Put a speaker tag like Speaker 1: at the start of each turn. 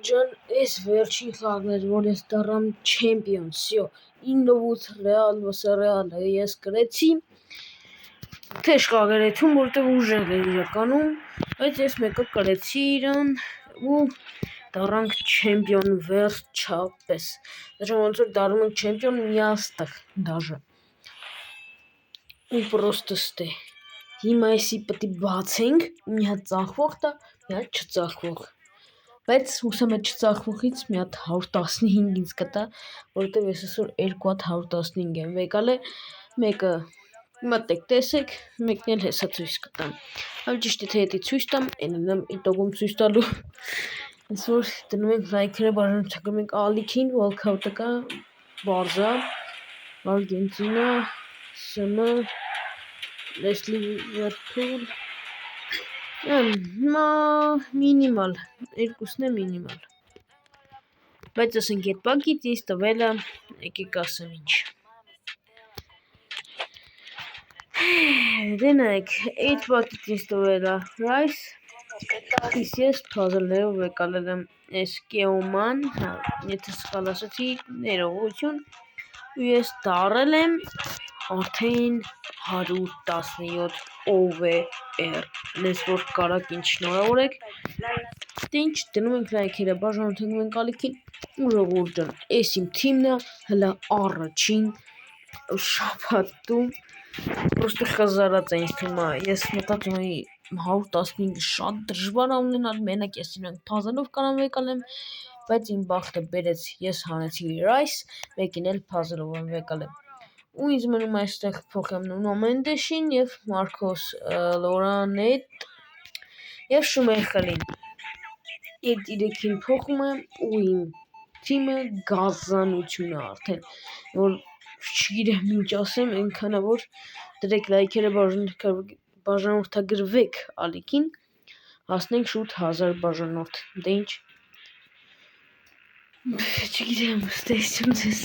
Speaker 1: ջան, այս վերջին խաղն էր, որ ես դառամ չեմպիոն, всё, 9-8 Ռեալը ես գրեցի, թեժ խաղեր է թվում, որտեղ ուժեղ է իրականում, բայց ես մեկը կրեցի իրան ու դառանք չեմպիոն վերջապես, դաժան ոնց որ դառնում ենք չեմպիոն միաստղ դաժե, ու պրոստը ստե, հիմա էսի պտի բացենք, մի հատ ծախվող տա, մի հատ չծախվող, բայց հուսամ այդ չծախվողից մի հատ 115 ինձ կտա, որովհետև ես այսօր 2 հատ 115 եմ եկալ է, մեկը մտեք տեսեք, մեկն էլ հեսա ցույց կտամ, ավելի ճիշտ է թե հետի ցույց տամ, այնն եմ իտոգում ցույց տալու, այսօր դնում ենք լայքերը բաժանորդագրում ենք ալիքին, Walkout-ը կա, Բարզա, Արգենտինա, ՍՄ, Լեսլի Լիվերփուլ, հիմա մինիմալ, երկուսն է մինիմալ, բայց ասենք այդ բակից ինձ տվել է, եկեք ասեմ ինչ, դե նայեք, այդ բակից ինձ տվել է Rice, իսկ ես փազլներով եկալել եմ այս Կեոման, եթե սխալ ասացի, ներողություն, ու ես դառել եմ արդեն 117 OVR, լեզ որ կարակ ինչ շնորհավոր եք, դե ինչ դնում ենք լայքերը, բաժանորդագրում ենք ալիքին, ու ժողովուրդ ջան, էս իմ թիմն է, հլա առաջին շաբաթում, պրոստը խզարած է ինձ թվում է, ես մտածում էի 115-ը շատ դժվար է ունենալ, մենակ ես իրան փազլով կանամ եկալ եմ, բայց իմ բախտը բերեց, ես հանեցի Rice, մեկին էլ փազլով եմ եկալ եմ, ու ինձ մնում է այստեղ փոխեմ Նունո Մենդեշին և Մարկոս Լորանետ և Շումեխելին, այդ 3-ին փոխում եմ ու իմ թիմը գազանություն է արդեն, որ չգիտեմ ինչ ասեմ, այնքան է որ դրեք լայքերը բաժանորդագրվեք ալիքին, հասնենք շուտ 1000 բաժանորդ, դե ինչ, չգիտեմ, ստեսություն ձեզ։